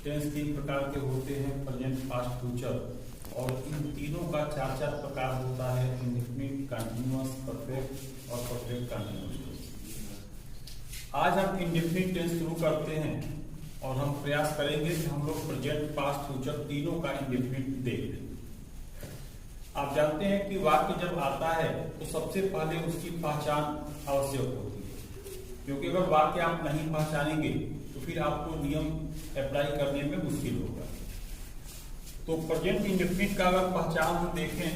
Tense 3 प्रकार के होते हैं, प्रेजेंट, पास्ट, फ्यूचर, और इन तीनों का 4 प्रकार होता है, इंडेफिनिट, कंटीन्यूअस, परफेक्ट और परफेक्ट कंटीन्यूअस। आज हम इंडेफिनिट टेंस शुरू करते हैं और हम प्रयास करेंगे कि हम लोग प्रेजेंट, पास्ट, फ्यूचर तीनों का इंडेफिनिट देख लें। आप जानते हैं कि वाक्य जब आता है तो सबसे पहले उसकी पहचान आवश्यक होती है, क्योंकि अगर वाक्य आप नहीं पहचानेंगे तो फिर आपको नियम अप्लाई करने में मुश्किल होगा। तो प्रेजेंट इंडेफिनिट का अगर पहचान हम देखें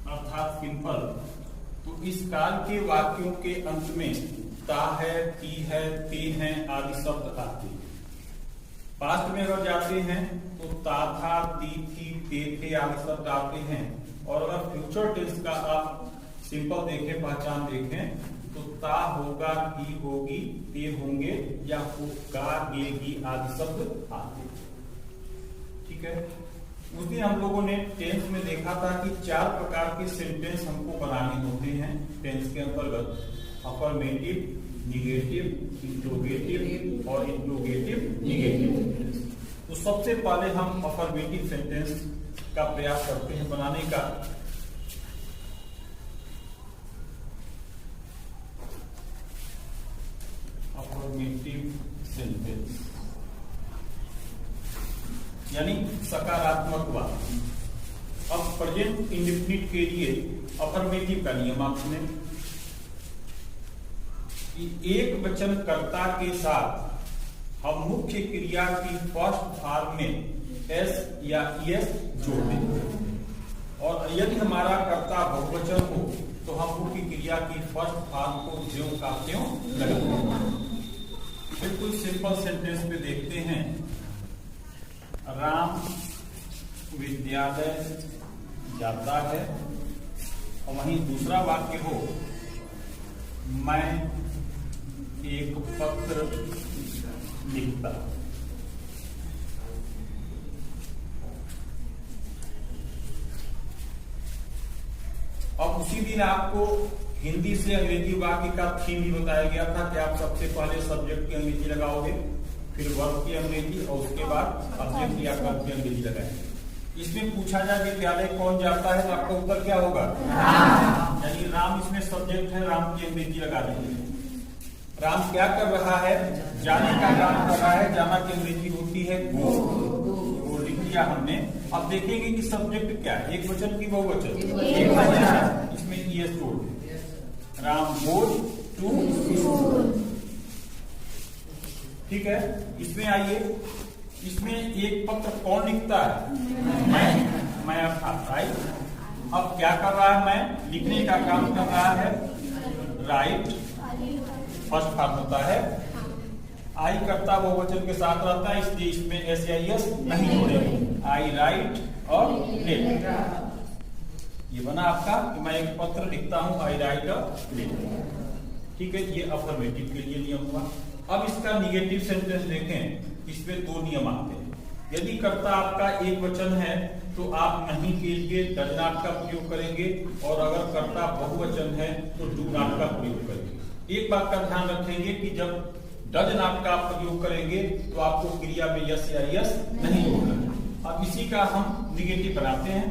अर्थात सिंपल, तो इस काल के वाक्यों के अंत में ता है, ती है, ते हैं आदि शब्द आते हैं। पास्ट में अगर जाते हैं तो ता था, ती थी, ते थे आदि शब्द आते हैं। और अगर फ्यूचर टेंस का आप सिंपल देखें, पहचान देखें, तो ता होगा, ती होगी, ते होंगे या होगा, गेगी आदि शब्द आते हैं। ठीक है, उस दिन हम लोगों ने टेंस में देखा था कि 4 प्रकार के सेंटेंस हमको बनाने होते हैं टेंस के अंतर्गत, अफर्मेटिव, निगेटिव, इंट्रोगेटिव और इंट्रोगेटिव निगेटिव। तो सबसे पहले हम अफर्मेटिव सेंटेंस का प्रयास करते हैं बनाने का। अफर्मेटिव सेंटेंस यानी सकारात्मक वाक्य। अब प्रेजेंट इंडेफिनिट के लिए अफर्मेटिव का नियम आप सुने कि एक वचन कर्ता के साथ हम मुख्य क्रिया की फर्स्ट फॉर्म में एस या एस जोड़ दें, और यदि हमारा कर्ता बहुवचन हो तो हम मुख्य क्रिया की फर्स्ट फॉर्म को ज्यों का त्यों लगा दें। बिल्कुल सिंपल सेंटेंस में देखते हैं, राम विद्यालय जाता है, और वहीं दूसरा वाक्य हो, मैं एक पत्र लिखता। अब उसी दिन आपको हिंदी से अंग्रेजी वाक्य का थीम भी बताया गया था कि आप सबसे पहले सब्जेक्ट की अंग्रेजी लगाओगे, फिर वर्ब की अंग्रेजी और उसके बाद ऑब्जेक्ट या कर्म की अंग्रेजी लगाएंगे। इसमें पूछा जाए विद्यालय कौन जाता है तो आपका उत्तर क्या होगा? यानी राम इसमें सब्जेक्ट है, राम की अंग्रेजी लगा देंगे। राम क्या कर रहा है? जाने का काम कर रहा है, जाना की अंग्रेजी होती है गो, वो लिख दिया हमने। अब देखेंगे कि सब्जेक्ट क्या है, एक वचन की बहुवचन, एक वचन, इसमें ईएस जोड़ दें, राम गोज टू स्कूल। ठीक है, इसमें आइए, इसमें एक पत्र कौन लिखता है? मैं अर्थात राइट। अब क्या कर रहा है? मैं लिखने का काम कर रहा है, राइट फर्स्ट फॉर्म होता है। आई कर्ता बहुवचन के साथ रहता है, इसलिए इसमें एस या एस नहीं जोड़ेंगे, आई राइट और लेट। ये बना आपका कि मैं एक पत्र लिखता हूं, आई राइट और लेट। ठीक है, ये अफर्मेटिव के लिए नियम हुआ। अब इसका निगेटिव सेंटेंस देखें, इसमें 2 नियम आते हैं। यदि कर्ता आपका एक वचन है तो आप नहीं के लिए डज नॉट का प्रयोग करेंगे, और अगर कर्ता बहुवचन है तो डू नॉट का प्रयोग करेंगे। एक बात का ध्यान रखेंगे कि जब डज नॉट का प्रयोग करेंगे तो आपको क्रिया में यस या यस नहीं होगा। अब इसी का हम निगेटिव बनाते हैं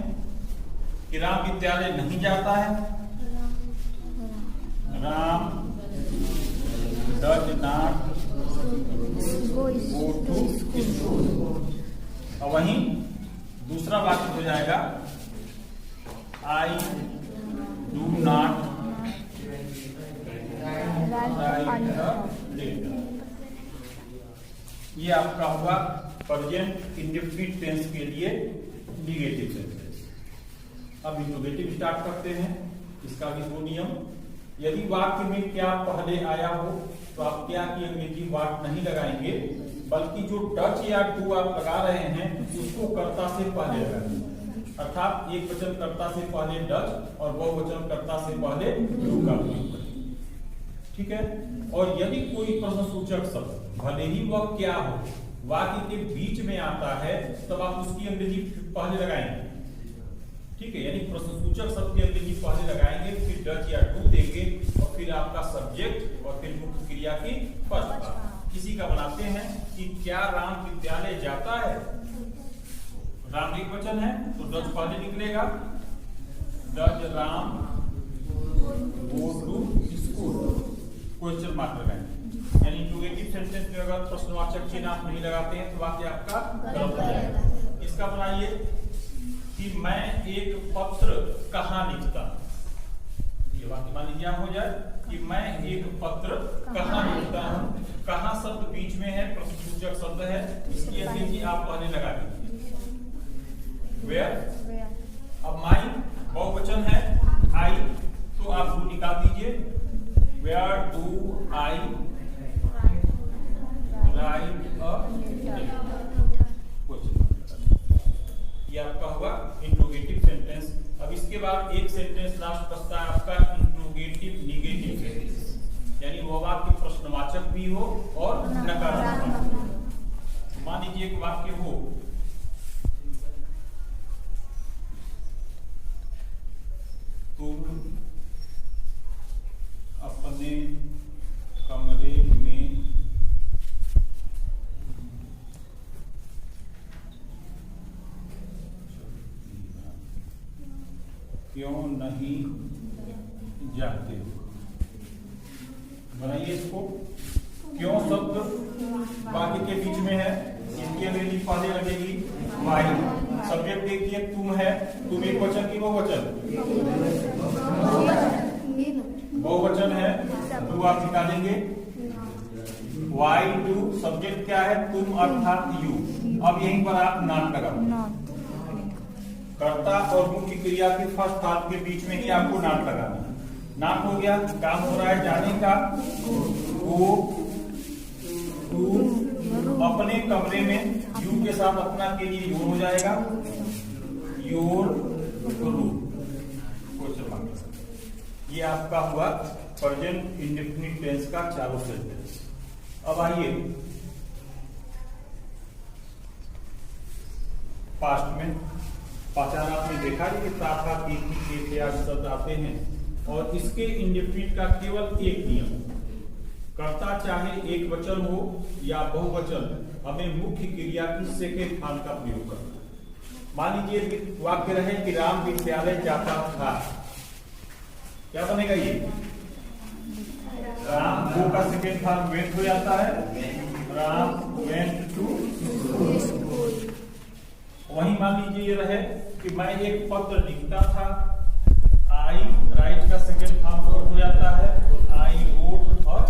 कि राम विद्यालय नहीं जाता है, Ram does not go to school. और वहीं दूसरा वाक्य हो जाएगा, आई डू नॉट ये आपका हुआ प्रेजेंट इंडेफिनिट टेंस के लिए निगेटिव सेंटेंस। अब इंट्रोगेटिव स्टार्ट करते हैं, इसका भी 2 नियम। यदि वाक्य में क्या पहले आया हो तो आप क्या की अंग्रेजी वाट नहीं लगाएंगे, बल्कि जो डच या डू आप लगा रहे हैं उसको कर्ता से पहले लगाएंगे। अर्थात एक वचन कर्ता से पहले डच और बहुवचन कर्ता से पहले डू का प्रयोग करें। ठीक है, और यदि कोई प्रश्नसूचक शब्द भले ही वह क्या हो वाक्य के बीच में आता है तब आप उसकी अंग्रेजी पहले लगाएंगे। ठीक है, यानी प्रश्नसूचक शब्द की अंग्रेजी पहले लगाएंगे, फिर डच या डू देंगे, और फिर आपका सब्जेक्ट और फिर मुख्य क्रिया की फर्स्ट इसी का बनाते हैं कि क्या राम विद्यालय जाता है। राम एक वचन है तो डज पहले निकलेगा, does Ram go to school, question mark लगाएंगे। यानी इंट्रोगेटिव सेंटेंस में अगर प्रश्नवाचक चिन्ह आप नहीं लगाते हैं तो वाक्य आपका गलत हो जाएगा। इसका बनाइए कि मैं एक पत्र कहाँ लिखता, ये वाक्य मान लीजिए हो जाए कि मैं एक पत्र कहाँ लिखता हूँ। कहाँ शब्द बीच में है, प्रश्नसूचक शब्द है, इसकी अंग्रेजी आप पहले लगा दीजिए वेयर। अब माई बहुवचन है आई, तो आप डू निकाल दीजिए, वेयर डू आई राइट अ, ये आपका हुआ इंट्रोगेटिव सेंटेंस। अब इसके बाद एक सेंटेंस लास्ट बचता है आपका इंट्रोगेटिव निगेटिव सेंटेंस, यानी वो वाक्य प्रश्नवाचक भी हो और नकारात्मक। मान लीजिए एक वाक्य हो, तुम अपने कमरे में क्यों नहीं जाते हो। बनाइए इसको, क्यों शब्द वाक्य के बीच में है, इसकी अंग्रेजी पहले लगेगी वाई। सब्जेक्ट देखिए तुम है, तुम एक वचन की बहुवचन, बहुवचन है, टू आप निकालेंगे, वाई टू सब्जेक्ट क्या है तुम अर्थात यू। अब यहीं पर आप नॉट लगाओ, कर्ता और मुख्य क्रिया के फर्स्ट हाफ के बीच में ही आपको नॉट लगाना है। नॉट हो गया, काम हो रहा है जाने का, गो टू अपने कमरे में, यू के साथ अपना के लिए योर हो जाएगा, योर रूम। ये आपका हुआ प्रेजेंट इंडेफिनिट टेंस का चालू सेंटेंस। अब आइए पास्ट में। पहचान आपने देखा कि साथ साथ एक ही एक या शब्द आते हैं और इसके इंडेफिनिट का केवल एक नियम, कर्ता चाहे एक वचन हो या बहुवचन, हमें मुख्य क्रिया की सेकेंड फॉर्म का प्रयोग करना। मान लीजिए वाक्य रहे कि राम विद्यालय जाता था, क्या बनेगा ये, राम गो का सेकेंड फॉर्म वेंट हो जाता है, राम वेंट टू स्कूल। वहीं मान लीजिए ये रहे कि मैं एक पत्र लिखता था, आई राइट का सेकेंड फॉर्म हो जाता है, तो आई रोट और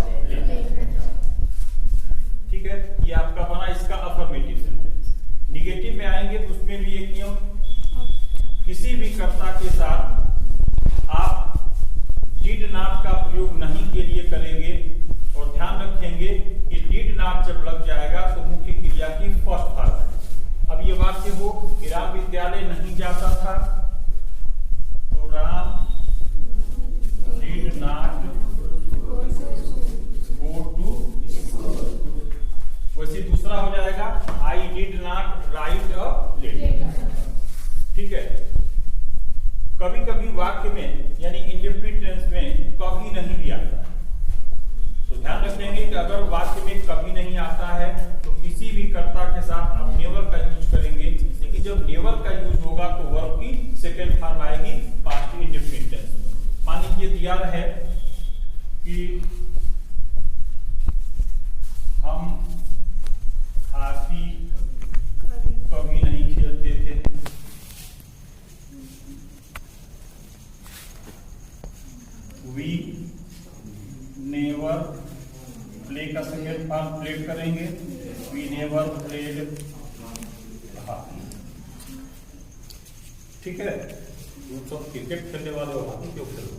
ठीक है। ये आपका बना इसका अफर्मेटिव सेंटेंस। निगेटिव में आएंगे तो उसमें भी एक नियम, किसी भी कर्ता के साथ आप डिड नॉट का प्रयोग नहीं के लिए करेंगे और ध्यान रखेंगे कि डिड नॉट जब लग जाएगा तो मुख्य क्रिया की फर्स्ट फॉर्म है। अब ये वाक्य हो कि राम विद्यालय नहीं जाता था, तो Ram did not go to school. वैसे दूसरा हो जाएगा I did not write a letter. ठीक है। कभी कभी वाक्य में यानी इंडेफिनिट टेंस में कभी नहीं भी आता है, तो ध्यान रखेंगे कि अगर वाक्य में कभी नहीं आता है तो किसी भी कर्ता के साथ आप नेवर का यूज करेंगे, लेकिन जब नेवर का यूज होगा तो वर्ब की सेकेंड फॉर्म आएगी पास्ट इंडेफिनिट टेंस में। मान लीजिए दिया है कि हम हॉकी कभी नहीं खेलते थे, वी नेवर प्ले का सेकेंड फॉर्म प्लेड करेंगे, वी नेवर प्लेड हॉकी। ठीक है, वो सब क्रिकेट खेलने वाले हो, हॉकी क्यों खेलो।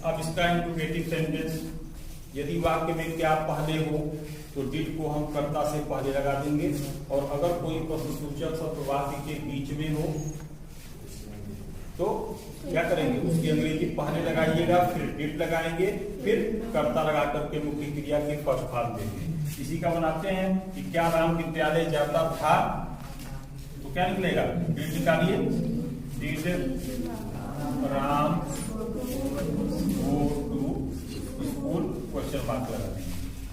अब इसका इंट्रोगेटिव सेंटेंस, यदि वाक्य में क्या पहले हो तो डिड को हम कर्ता से पहले लगा देंगे, और अगर कोई प्रश्नसूचक शब्द वाक्य के बीच में हो तो क्या करेंगे, उसकी अंग्रेजी पहले लगाइएगा, फिर डिड लगाएंगे, फिर कर्ता लगा करके मुख्य क्रिया के फर्स्ट फॉर्म देंगे। इसी का बनाते हैं कि क्या राम विद्यालय जाता था, तो क्या निकलेगा, डिड निकालिए, did Ram go to school, question mark लगा देंगे।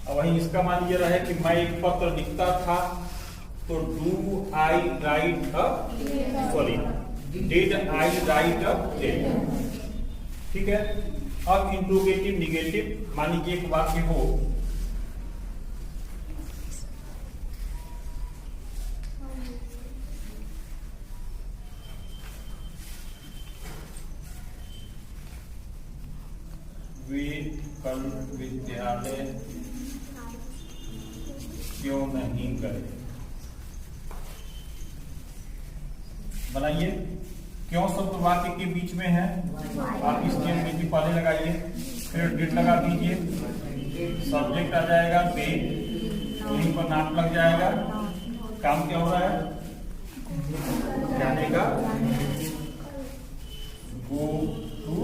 अब वही इसका मान ये रहे कि मैं एक पत्र लिखता था, तो do I write a sorry did I write a letter. ठीक है। अब इंट्रोगेटिव निगेटिव, मान लीजिए एक वाक्य हो, वे कल विद्यालय क्यों नहीं गए। बनाइए। क्यों शब्द वाक्य के बीच में है, आप इसके अंग्रेजी पहले लगाइए, फिर डिड लगा दीजिए, सब्जेक्ट आ जाएगा बे, यहीं पर नाम लग जाएगा। काम क्या हो रहा है, जाने का, गो टू।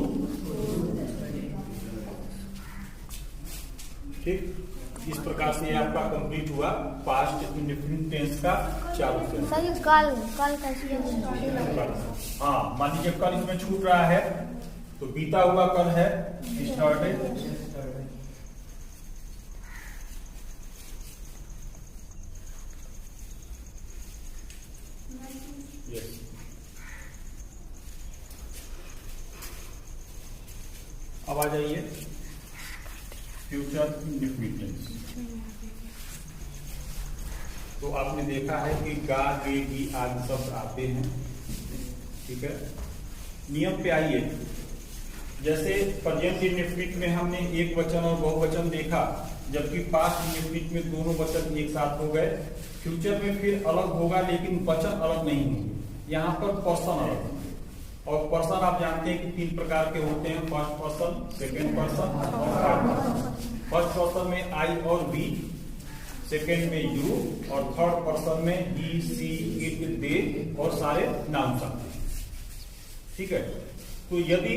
ठीक, इस प्रकार से आपका कंप्लीट हुआ पास्ट इंडेफिनिट टेंस का चालू सेंस। कल कैसे? हाँ, मान लीजिए कल इसमें छूट रहा है, तो बीता हुआ कल है स्टार्टेड। यस, अब आ जाइए फ्यूचर इंडेफिनिट टेंस। तो आपने देखा है कि गा गे गी आदि शब्द आते हैं। ठीक है। नियम पे आइए। जैसे प्रेजेंट इंडेफिनिट में हमने एक वचन और बहुवचन देखा, जबकि पास्ट इंडेफिनिट में दोनों वचन एक साथ हो गए। फ्यूचर में फिर अलग होगा, लेकिन वचन अलग नहीं होंगे। यहाँ पर पर्सन अलग होंगे, और पर्सन आप जानते हैं कि 3 प्रकार के होते हैं, फर्स्ट पर्सन, सेकेंड पर्सन और थर्ड पर्सन। फर्स्ट पर्सन में आई और वी, सेकेंड में यू, और थर्ड पर्सन में ही, सी, इट, दे और सारे नाम शब्द। ठीक है। तो यदि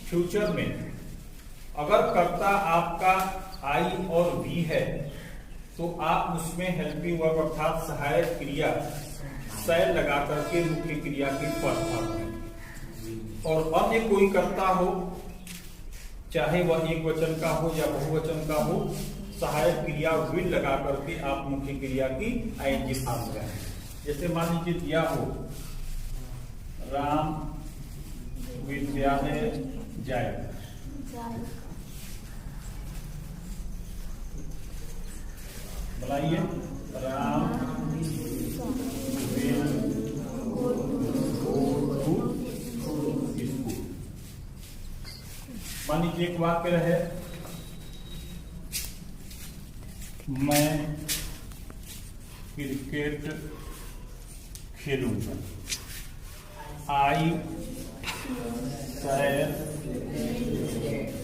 फ्यूचर में अगर कर्ता आपका आई और वी है, तो आप उसमें हेल्पिंग वर्ब अर्थात सहायक क्रिया सैल लगा करके मुख्य क्रिया के फर्स्ट भाग में, और अन्य कोई कर्ता हो, चाहे वह एक वचन का हो या बहुवचन का हो, सहायक क्रिया विल लगा करके आप मुख्य क्रिया की आईएनजी स्थान लगाएं। जैसे मान लीजिए दिया हो राम विद्यालय जाए, बनाइए Ram will go to school. मान लीजिए एक वाक्य रहे, मैं क्रिकेट खेलूंगा, आई शैल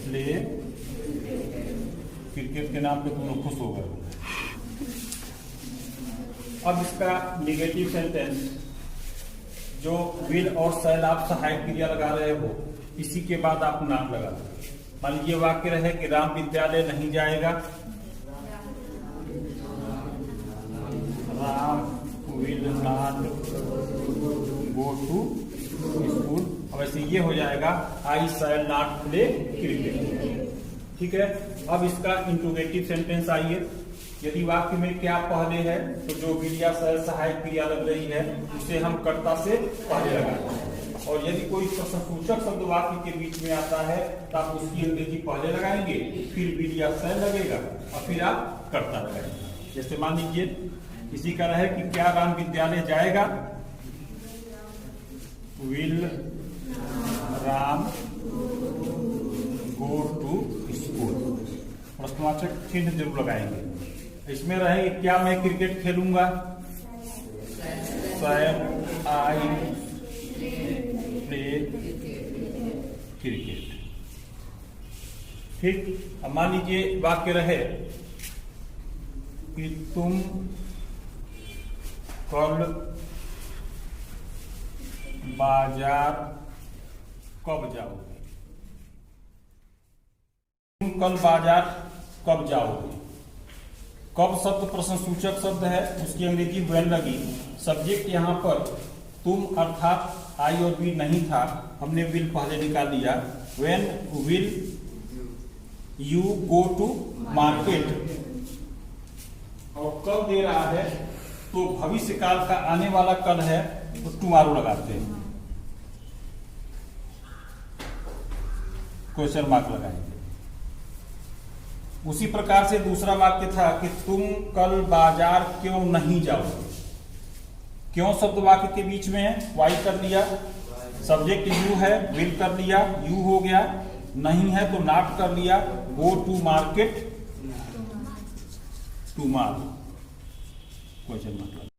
प्ले। क्रिकेट के नाम पे तुम लोग खुश हो गए। अब इसका निगेटिव सेंटेंस, जो विल और शैल आप सहायक क्रिया लगा रहे हो, इसी के बाद आप नाम लगा दो। मान लीजिए वाक्य रहे कि राम विद्यालय नहीं जाएगा, Ram will not go to school. अब ऐसे ये हो जाएगा I shall not play cricket. ठीक है। अब इसका इंट्रोगेटिव सेंटेंस आइए। यदि वाक्य में क्या पहले है, तो जो विल या शैल सहायक क्रिया लग रही है उसे हम कर्ता से पहले लगाते हैं, और यदि कोई प्रश्नसूचक शब्द वाक्य के बीच में आता है तो आप उसकी अंग्रेजी पहले लगाएंगे, फिर विल या शैल लगेगा और फिर आप कर्ता लगाएंगे। जैसे मान लीजिए इसी का रहे कि क्या राम विद्यालय जाएगा, will Ram go to school, प्रश्नवाचक चिन्ह जरूर लगाएंगे। इसमें रहे क्या मैं क्रिकेट खेलूंगा, शैल आई प्ले क्रिकेट। ठीक। अब मान लीजिए वाक्य रहे कि तुम कल बाजार कब जाओगे, तुम कल बाजार कब जाओगे। कब शब्द प्रश्नसूचक शब्द है, उसकी अंग्रेजी व्हेन लगी। सब्जेक्ट यहाँ पर तुम अर्थात आई और वी नहीं था, हमने विल पहले निकाल दिया। When will you go to market, कल दे रहा है तो भविष्य काल का आने वाला कल है तो टुमारो लगाते हैं, क्वेश्चन मार्क लगाएंगे। उसी प्रकार से दूसरा वाक्य था कि तुम कल बाजार क्यों नहीं जाओगे। क्यों शब्द वाक्य के बीच में है, वाई कर लिया, सब्जेक्ट यू है, विल कर लिया, यू हो गया, नहीं है तो नॉट कर लिया, go to market tomorrow, question mark.